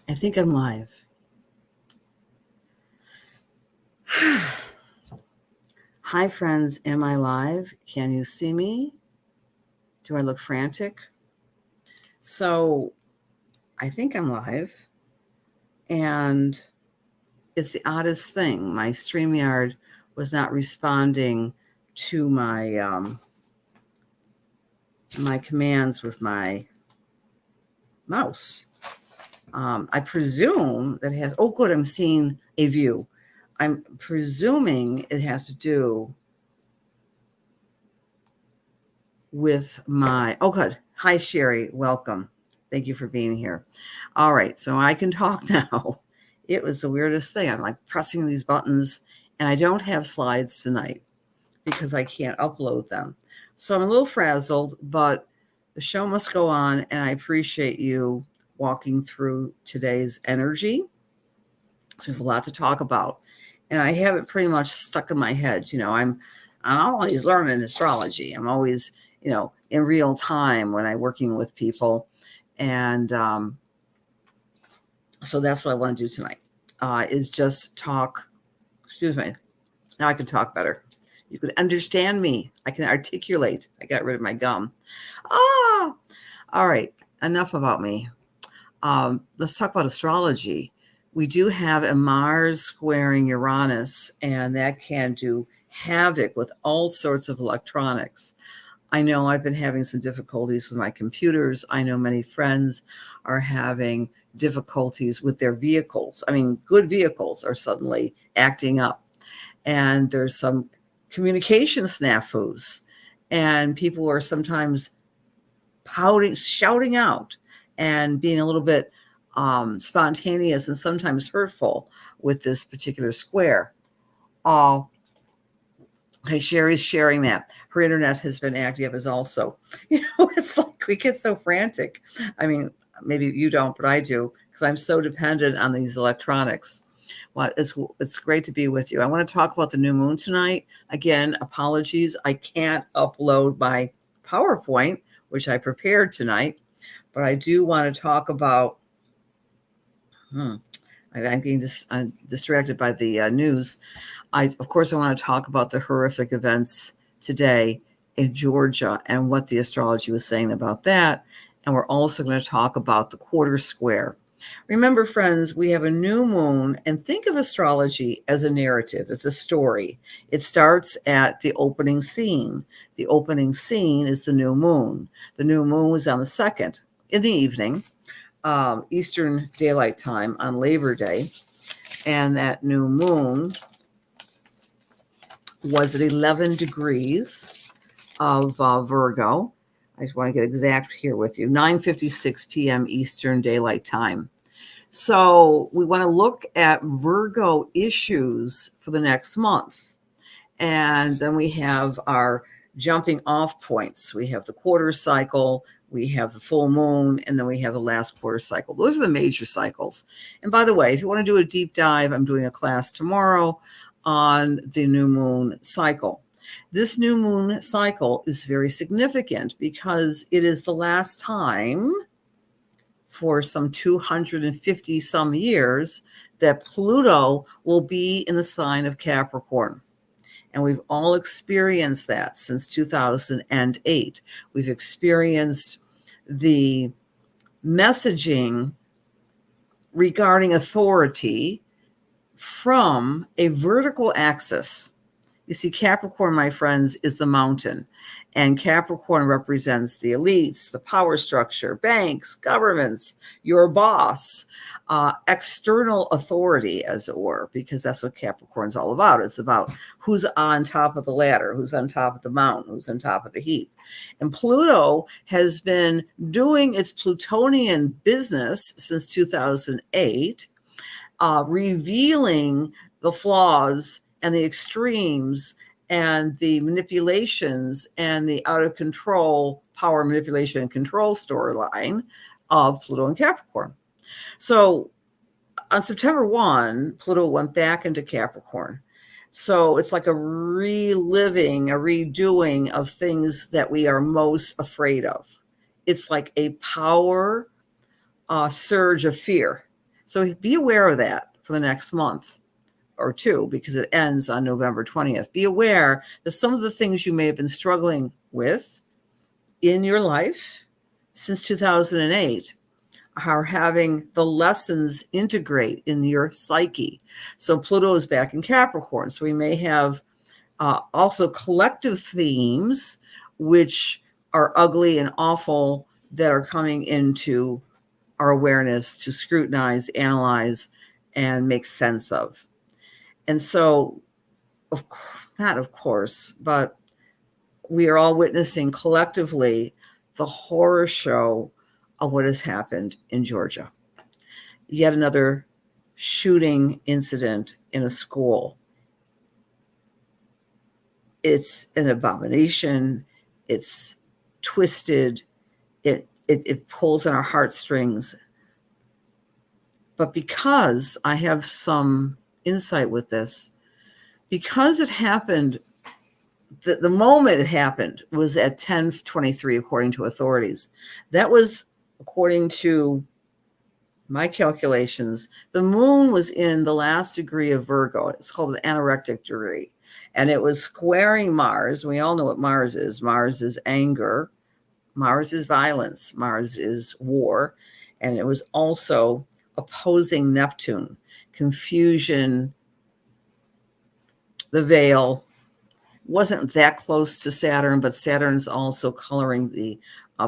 I think I'm live. Hi, friends. Am I live? Can you see me? Do I look frantic? So, I think I'm live. And it's the oddest thing. My StreamYard was not responding to my commands with my mouse. I presume that it has, oh, good, I'm seeing a view. I'm presuming it has to do with oh, good. Hi, Sherry. Welcome. Thank you for being here. All right. So I can talk now. It was the weirdest thing. I'm like pressing these buttons, and I don't have slides tonight because I can't upload them. So I'm a little frazzled, but the show must go on, and I appreciate you walking through today's energy. So we have a lot to talk about, and I have it pretty much stuck in my head. I'm always learning astrology. I'm always, in real time when I'm working with people, and so that's what I want to do tonight. Is just talk. Excuse me. Now I can talk better. You can understand me. I can articulate. I got rid of my gum. All right. Enough about me. Let's talk about astrology. We do have a Mars squaring Uranus, and that can do havoc with all sorts of electronics. I know I've been having some difficulties with my computers. I know many friends are having difficulties with their vehicles. I mean, good vehicles are suddenly acting up. And there's some communication snafus. And people are sometimes pouting, shouting out, and being a little bit spontaneous and sometimes hurtful with this particular square. Okay, Sherry's sharing that. Her internet has been acting up as also. It's like we get so frantic. I mean, maybe you don't, but I do, because I'm so dependent on these electronics. Well, it's great to be with you. I want to talk about the new moon tonight. Again, apologies. I can't upload my PowerPoint, which I prepared tonight, but I do want to talk about. I'm getting distracted by the news. Of course, I want to talk about the horrific events today in Georgia and what the astrology was saying about that. And we're also going to talk about the quarter square. Remember, friends, we have a new moon, and think of astrology as a narrative. It's a story. It starts at the opening scene. The opening scene is the new moon. The new moon was on the 2nd in the evening, Eastern Daylight Time on Labor Day. And that new moon was at 11 degrees of Virgo. I just want to get exact here with you. 9:56 p.m. Eastern Daylight Time. So we want to look at Virgo issues for the next month. And then we have our jumping off points. We have the quarter cycle, we have the full moon, and then we have the last quarter cycle. Those are the major cycles. And by the way, if you want to do a deep dive, I'm doing a class tomorrow on the new moon cycle. This new moon cycle is very significant because it is the last time for some 250 some years that Pluto will be in the sign of Capricorn. And we've all experienced that since 2008. We've experienced the messaging regarding authority from a vertical axis. You see, Capricorn, my friends, is the mountain. And Capricorn represents the elites, the power structure, banks, governments, your boss, external authority, as it were, because that's what Capricorn's all about. It's about who's on top of the ladder, who's on top of the mountain, who's on top of the heap. And Pluto has been doing its Plutonian business since 2008, revealing the flaws and the extremes and the manipulations and the out of control power manipulation and control storyline of Pluto and Capricorn. So on September 1, Pluto went back into Capricorn. So it's like a reliving, a redoing of things that we are most afraid of. It's like a power surge of fear. So be aware of that for the next month or two, because it ends on November 20th. Be aware that some of the things you may have been struggling with in your life since 2008 are having the lessons integrate in your psyche. So Pluto is back in Capricorn. So we may have also collective themes, which are ugly and awful, that are coming into our awareness to scrutinize, analyze, and make sense of. And so, not of course, but we are all witnessing collectively the horror show of what has happened in Georgia. Yet another shooting incident in a school. It's an abomination. It's twisted. It pulls on our heartstrings. But because I have some insight with this, because it happened, the moment it happened was at 10:23, according to authorities. That was, according to my calculations, the moon was in the last degree of Virgo. It's called an anorectic degree. And it was squaring Mars. We all know what Mars is. Mars is anger. Mars is violence. Mars is war. And it was also opposing Neptune, confusion, the veil. Wasn't that close to Saturn, but Saturn's also coloring the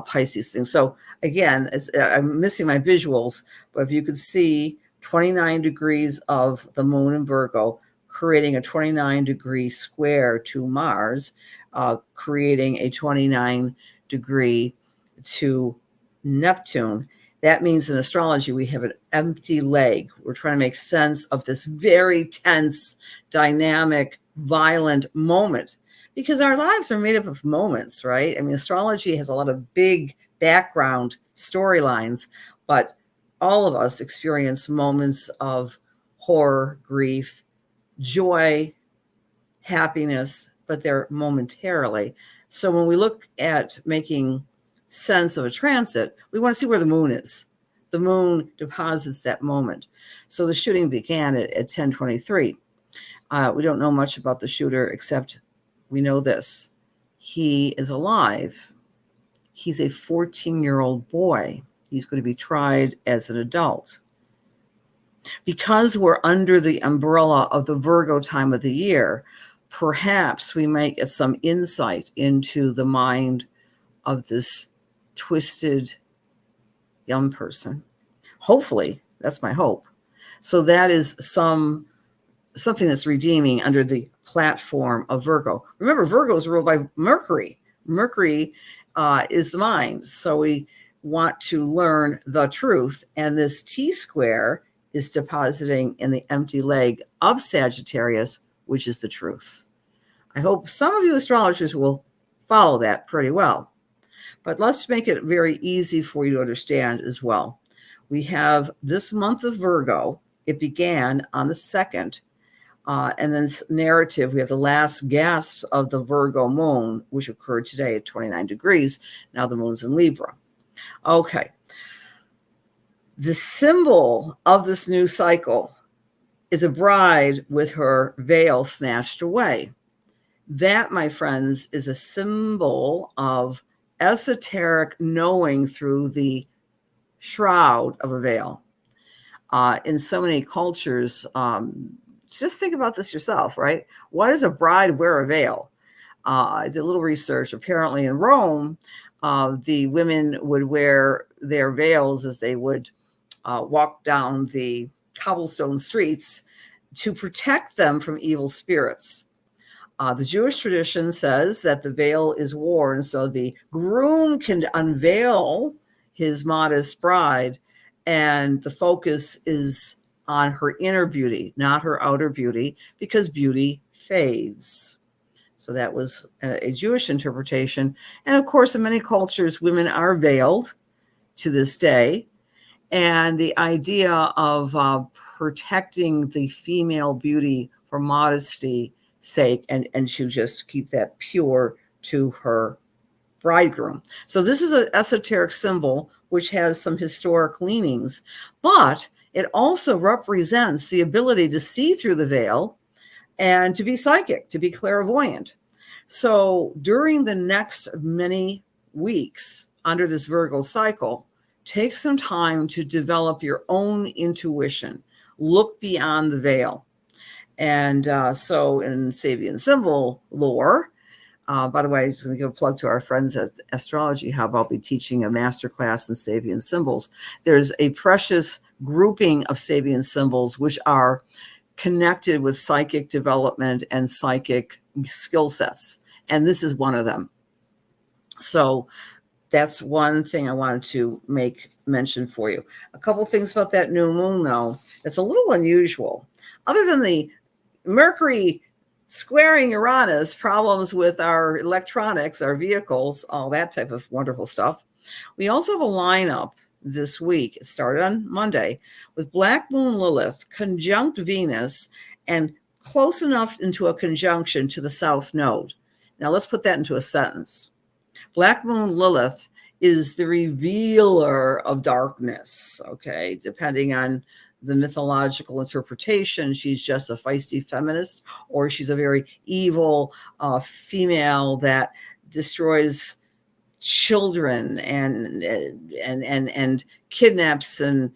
Pisces thing. So again, I'm missing my visuals, but if you could see 29 degrees of the moon in Virgo, creating a 29-degree square to Mars, creating a 29-degree to Neptune. That means in astrology, we have an empty leg. We're trying to make sense of this very tense, dynamic, violent moment, because our lives are made up of moments, right? I mean, astrology has a lot of big background storylines, but all of us experience moments of horror, grief, joy, happiness, but they're momentarily. So when we look at making sense of a transit, we want to see where the moon is. The moon deposits that moment. So the shooting began at 10:23. We don't know much about the shooter, except we know this. He is alive. He's a 14-year-old boy. He's going to be tried as an adult. Because we're under the umbrella of the Virgo time of the year, perhaps we might get some insight into the mind of this twisted young person. Hopefully, that's my hope. So that is something that's redeeming under the platform of Virgo. Remember, Virgo is ruled by Mercury. Mercury is the mind. So we want to learn the truth. And this T-square is depositing in the empty leg of Sagittarius, which is the truth. I hope some of you astrologers will follow that pretty well. But let's make it very easy for you to understand as well. We have this month of Virgo. It began on the 2nd. And then narrative, we have the last gasps of the Virgo moon, which occurred today at 29 degrees. Now the moon's in Libra. Okay. The symbol of this new cycle is a bride with her veil snatched away. That, my friends, is a symbol of esoteric knowing through the shroud of a veil. In so many cultures, just think about this yourself, right? Why does a bride wear a veil? I did a little research. Apparently in Rome, the women would wear their veils as they would walk down the cobblestone streets to protect them from evil spirits. The Jewish tradition says that the veil is worn so the groom can unveil his modest bride, and the focus is on her inner beauty, not her outer beauty, because beauty fades. So that was a Jewish interpretation. And of course, in many cultures, women are veiled to this day. And the idea of protecting the female beauty for modesty sake and to just keep that pure to her bridegroom. So this is an esoteric symbol which has some historic leanings, but It also represents the ability to see through the veil and to be psychic, to be clairvoyant. So during the next many weeks under this Virgo cycle, take some time to develop your own intuition. Look beyond the veil. And so in Sabian symbol lore, by the way, I'm just going to give a plug to our friends at Astrology Hub. I'll be teaching a masterclass in Sabian symbols. There's a precious grouping of Sabian symbols which are connected with psychic development and psychic skill sets. And this is one of them. So that's one thing I wanted to make mention for you. A couple things about that new moon, though. It's a little unusual. Other than the Mercury squaring Uranus, problems with our electronics, our vehicles, all that type of wonderful stuff, we also have a lineup this week. It started on Monday with Black Moon Lilith conjunct Venus and close enough into a conjunction to the South Node. Now let's put that into a sentence. Black Moon Lilith is the revealer of darkness, okay? Depending on the mythological interpretation, she's just a feisty feminist, or she's a very evil female that destroys children and kidnaps and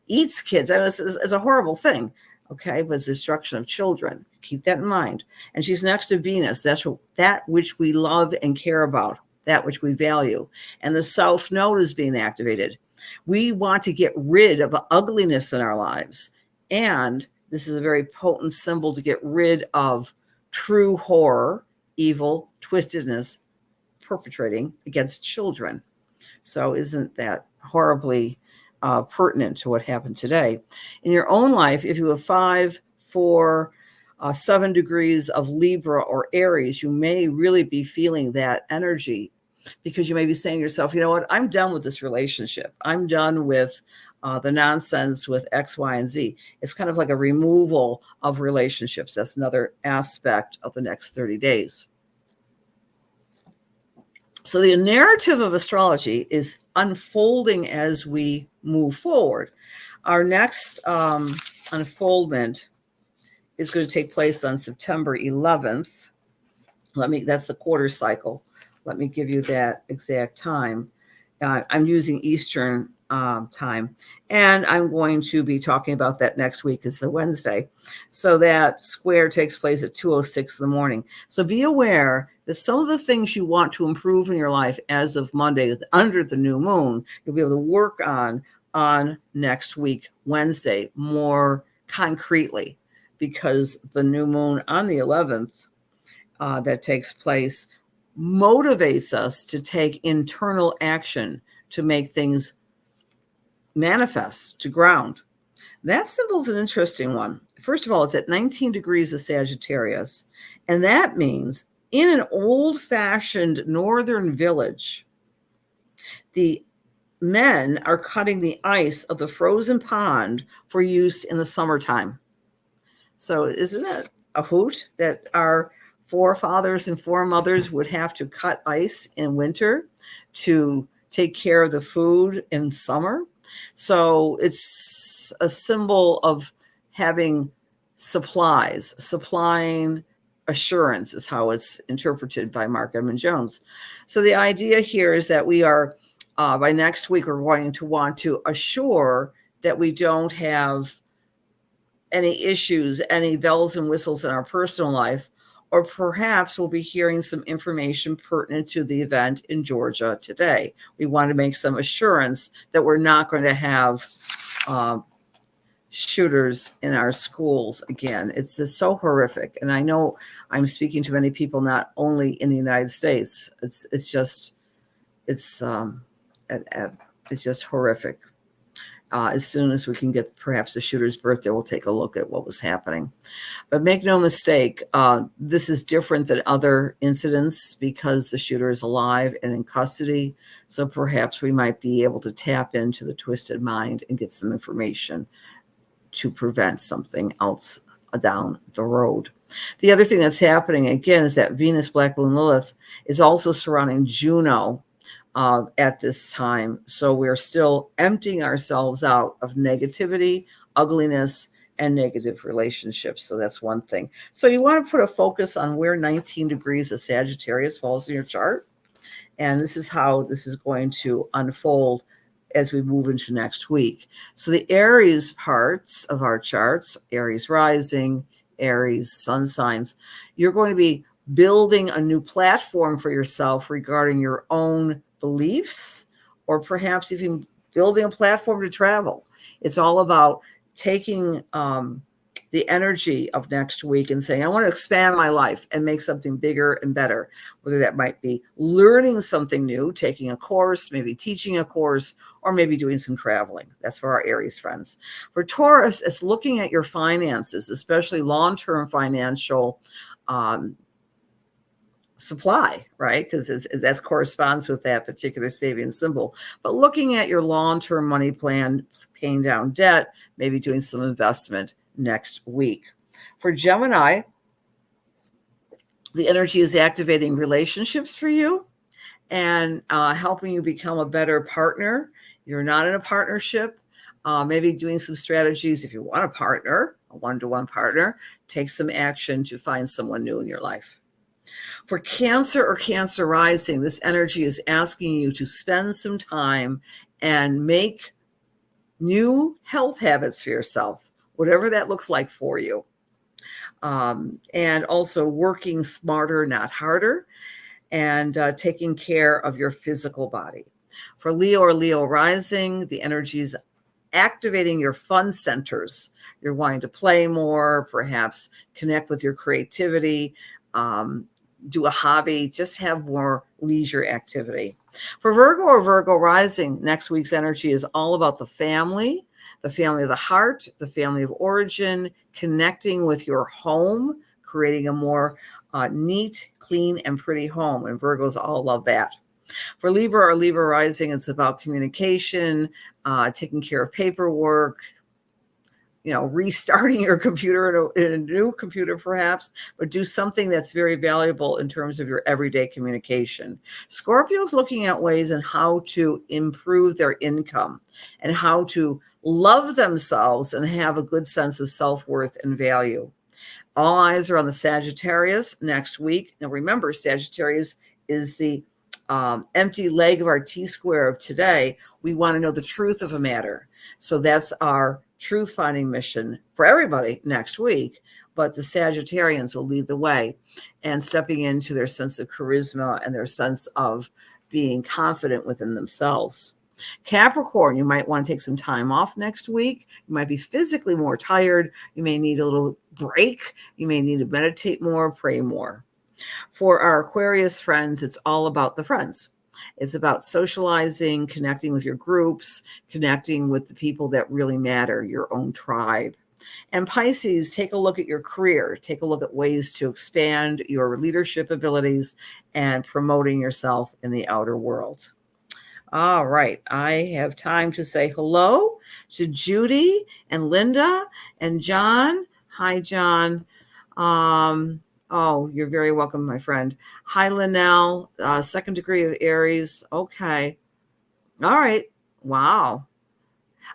eats kids. It's a horrible thing, okay? But it's destruction of children. Keep that in mind. And she's next to Venus. That's that which we love and care about, that which we value. And the South Node is being activated. We want to get rid of ugliness in our lives. And this is a very potent symbol to get rid of true horror, evil, twistedness, perpetrating against children. So isn't that horribly pertinent to what happened today? In your own life, if you have 5, 4, 7 degrees of Libra or Aries, you may really be feeling that energy, because you may be saying to yourself, you know what, I'm done with this relationship. I'm done with the nonsense with X, Y, and Z. It's kind of like a removal of relationships. That's another aspect of the next 30 days. So the narrative of astrology is unfolding as we move forward. Our next unfoldment is going to take place on September 11th. That's the quarter cycle. Let me give you that exact time. I'm using Eastern time, and I'm going to be talking about that next week. It's a Wednesday. So that square takes place at 2:06 in the morning. So be aware that some of the things you want to improve in your life as of Monday under the new moon, you'll be able to work on next week, Wednesday, more concretely, because the new moon on the 11th that takes place motivates us to take internal action to make things manifest, to ground. That symbol is an interesting one. First of all, it's at 19 degrees of Sagittarius, and that means in an old-fashioned northern village, the men are cutting the ice of the frozen pond for use in the summertime. So isn't it a hoot that our forefathers and foremothers would have to cut ice in winter to take care of the food in summer? So it's a symbol of having supplies, supplying assurance is how it's interpreted by Mark Edmund Jones. So the idea here is that we are, by next week, we're going to want to assure that we don't have any issues, any bells and whistles in our personal life, or perhaps we'll be hearing some information pertinent to the event in Georgia today. We want to make some assurance that we're not going to have shooters in our schools again. It's just so horrific. And I know I'm speaking to many people, not only in the United States. It's just horrific. As soon as we can get perhaps the shooter's birthday, we'll take a look at what was happening. But make no mistake, this is different than other incidents because the shooter is alive and in custody. So perhaps we might be able to tap into the twisted mind and get some information to prevent something else down the road. The other thing that's happening, again, is that Venus, Black Moon, Lilith is also surrounding Juno at this time. So we're still emptying ourselves out of negativity, ugliness and negative relationships. So that's one thing. So you want to put a focus on where 19 degrees of Sagittarius falls in your chart. And this is how this is going to unfold as we move into next week. So the Aries parts of our charts, Aries rising, Aries sun signs, you're going to be building a new platform for yourself regarding your own beliefs, or perhaps even building a platform to travel. It's all about taking the energy of next week and saying, I want to expand my life and make something bigger and better, whether that might be learning something new, taking a course, maybe teaching a course, or maybe doing some traveling. That's for our Aries friends. For Taurus, it's looking at your finances, especially long-term financial supply, right? Because that corresponds with that particular savings symbol. But looking at your long-term money plan, paying down debt, maybe doing some investment next week. For Gemini, the energy is activating relationships for you and helping you become a better partner. You're not in a partnership, maybe doing some strategies. If you want a partner, a one-to-one partner, take some action to find someone new in your life. For Cancer or Cancer rising, this energy is asking you to spend some time and make new health habits for yourself, whatever that looks like for you. And also working smarter, not harder, and taking care of your physical body. For Leo or Leo rising, the energy is activating your fun centers. You're wanting to play more, perhaps connect with your creativity, do a hobby, just have more leisure activity. For Virgo or Virgo rising, next week's energy is all about the family of the heart, the family of origin, connecting with your home, creating a more neat, clean, and pretty home. And Virgos all love that. For Libra or Libra rising, it's about communication, taking care of paperwork, restarting your computer in a new computer perhaps, but do something that's very valuable in terms of your everyday communication. Scorpio's looking at ways on how to improve their income and how to love themselves and have a good sense of self-worth and value. All eyes are on the Sagittarius next week. Now remember, Sagittarius is the empty leg of our T-square of today. We want to know the truth of a matter. So that's our truth finding mission for everybody next week, but the Sagittarians will lead the way and stepping into their sense of charisma and their sense of being confident within themselves. Capricorn, you might want to take some time off next week. You might be physically more tired. You may need a little break. You may need to meditate more, pray more. For our Aquarius friends, it's all about the friends. It's about socializing, connecting with your groups, connecting with the people that really matter, your own tribe. And Pisces, take a look at your career. Take a look at ways to expand your leadership abilities and promoting yourself in the outer world. All right. I have time to say hello to Judy and Linda and John. Hi, John. Oh, you're very welcome, my friend. Hi, Linnell, second degree of Aries. Okay. All right. Wow.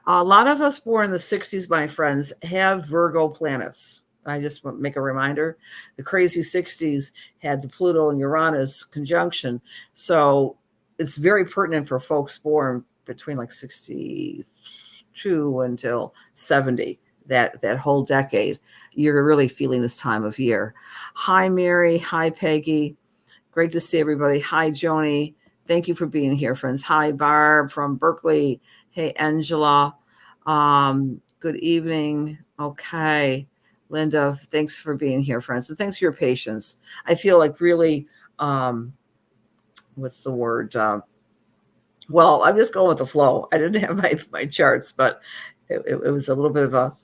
A lot of us born in the 60s, my friends, have Virgo planets. I just want to make a reminder. The crazy 60s had the Pluto and Uranus conjunction. So it's very pertinent for folks born between like 62 until 70, that whole decade. You're really feeling this time of year. Hi, Mary. Hi, Peggy. Great to see everybody. Hi, Joni. Thank you for being here, friends. Hi, Barb from Berkeley. Hey, Angela. Good evening. Okay. Linda, thanks for being here, friends. And thanks for your patience. I feel like really, what's the word? Well, I'm just going with the flow. I didn't have my charts, but it was a little bit of a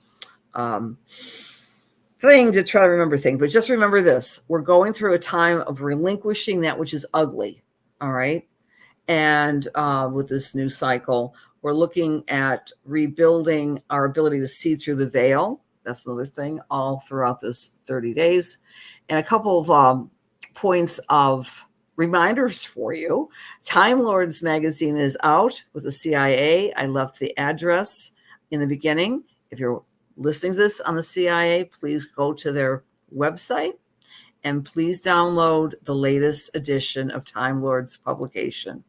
thing to try to remember things. But just remember this. We're going through a time of relinquishing that which is ugly. All right. And with this new cycle, we're looking at rebuilding our ability to see through the veil. That's another thing all throughout this 30 days. And a couple of points of reminders for you. Time Lords magazine is out with the CIA. I left the address in the beginning. If you're listening to this on the CIA, please go to their website and please download the latest edition of Time Lord's publication.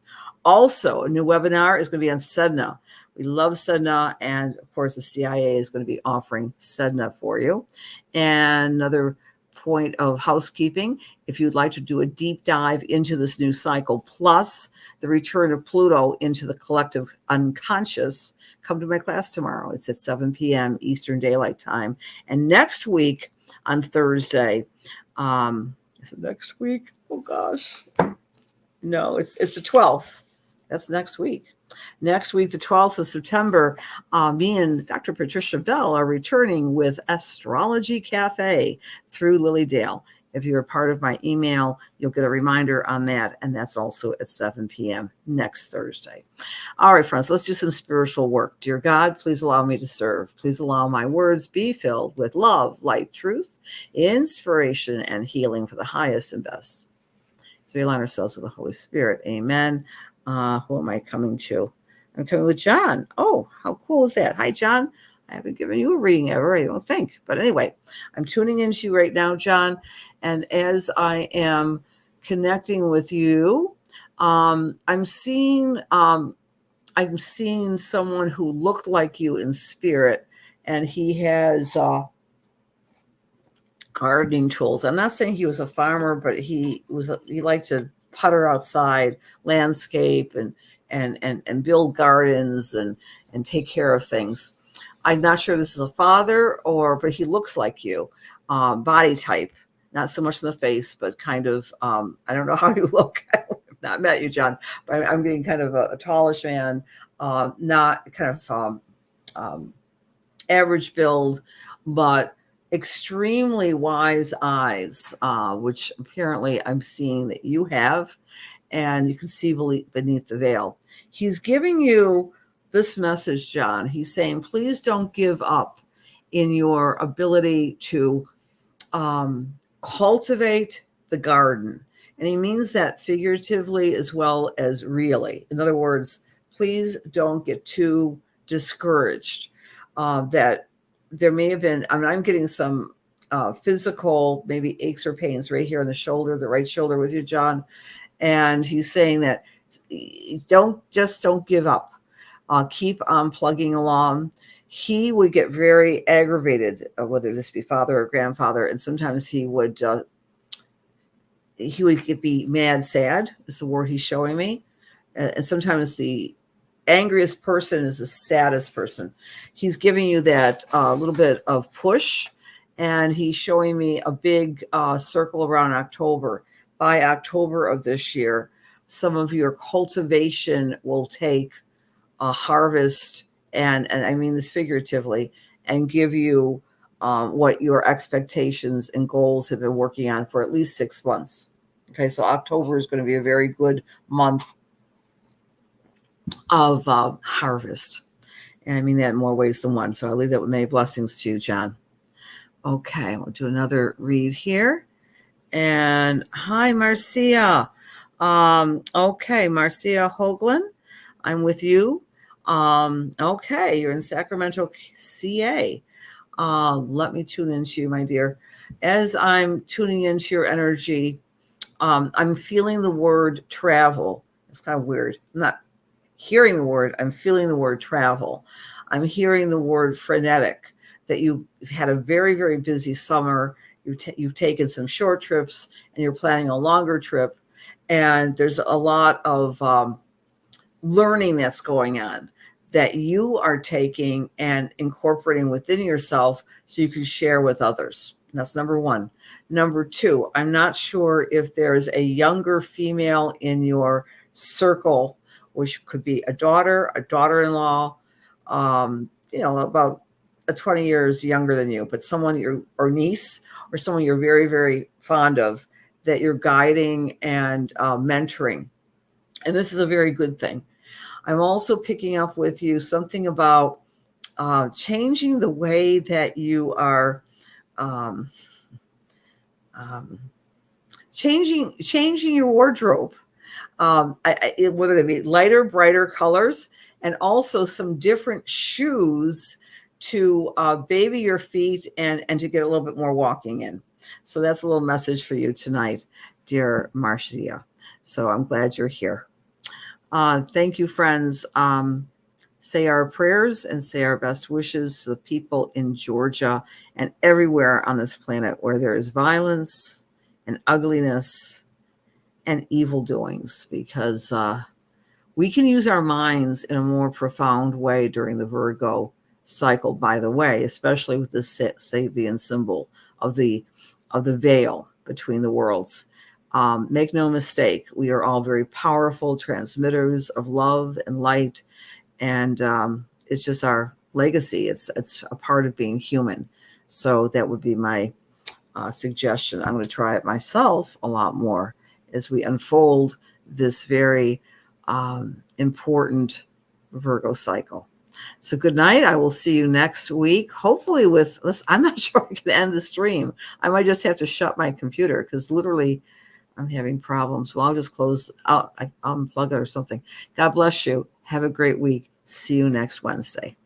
Also, a new webinar is going to be on Sedna. We love Sedna, and of course, the CIA is going to be offering Sedna for you. And another point of housekeeping, if you'd like to do a deep dive into this new cycle, plus the return of Pluto into the collective unconscious, come to my class tomorrow. It's at 7 p.m. Eastern Daylight Time. And next week on Thursday, is it next week? Oh gosh. No, it's the 12th. That's next week. Next week, the 12th of September, me and Dr. Patricia Bell are returning with Astrology Cafe through Lilydale. If you're a part of my email, you'll get a reminder on that. And that's also at 7 p.m. next Thursday. All right, friends, let's do some spiritual work. Dear God, please allow me to serve. Please allow my words be filled with love, light, truth, inspiration, and healing for the highest and best. So we align ourselves with the Holy Spirit. Amen. Who am I coming to? I'm coming with John. Oh, how cool is that? Hi, John. I haven't given you a reading ever, I don't think. But anyway, I'm tuning into you right now, John. And as I am connecting with you, I'm seeing someone who looked like you in spirit, and he has gardening tools. I'm not saying he was a farmer, but he liked to putter outside, landscape, and build gardens and take care of things. I'm not sure this is a father but he looks like you, body type, not so much in the face, but kind of, I don't know how you look. I've not met you, John, but I'm getting kind of a tallish man, not kind of average build, but extremely wise eyes, which apparently I'm seeing that you have, and you can see beneath the veil. He's giving you this message, John. He's saying, please don't give up in your ability to cultivate the garden. And he means that figuratively as well as really. In other words, please don't get too discouraged that there may have been, I'm getting some physical, maybe aches or pains right here on the shoulder, the right shoulder with you, John. And he's saying that don't give up. Keep on plugging along. He would get very aggravated, whether this be father or grandfather, and sometimes he would be mad, sad is the word he's showing me. And sometimes the angriest person is the saddest person. He's giving you that little bit of push, and he's showing me a big circle around October. By October of this year, some of your cultivation will take a harvest, and I mean this figuratively, and give you what your expectations and goals have been working on for at least 6 months. Okay, so October is going to be a very good month of harvest. And I mean that in more ways than one. So I'll leave that with many blessings to you, John. Okay, we'll do another read here. And hi, Marcia. Okay, Marcia Hoagland, I'm with you. Okay, you're in Sacramento, CA. Let me tune into you, my dear. As I'm tuning into your energy, I'm feeling the word travel. It's kind of weird. I'm not hearing the word, I'm feeling the word travel. I'm hearing the word frenetic, that you've had a very, very busy summer. You've taken some short trips and you're planning a longer trip. And there's a lot of learning that's going on that you are taking and incorporating within yourself so you can share with others. And that's number one. Number two, I'm not sure if there's a younger female in your circle, which could be a daughter, a daughter-in-law, about 20 years younger than you, but someone or niece or someone you're very, very fond of that you're guiding and mentoring. And this is a very good thing. I'm also picking up with you something about changing the way that you are changing your wardrobe, whether they be lighter, brighter colors, and also some different shoes to baby your feet and to get a little bit more walking in. So that's a little message for you tonight, dear Marcia. So I'm glad you're here. Thank you, friends. Say our prayers and say our best wishes to the people in Georgia and everywhere on this planet where there is violence and ugliness and evil doings, because we can use our minds in a more profound way during the Virgo cycle, by the way, especially with the Sabian symbol of the veil between the worlds. Make no mistake, we are all very powerful transmitters of love and light, and it's just our legacy. It's a part of being human. So that would be my suggestion. I'm going to try it myself a lot more as we unfold this very important Virgo cycle. So good night. I will see you next week, hopefully with this. I'm not sure I can end the stream. I might just have to shut my computer because literally I'm having problems. Well, I'll just close out. I'll unplug it or something. God bless you. Have a great week. See you next Wednesday.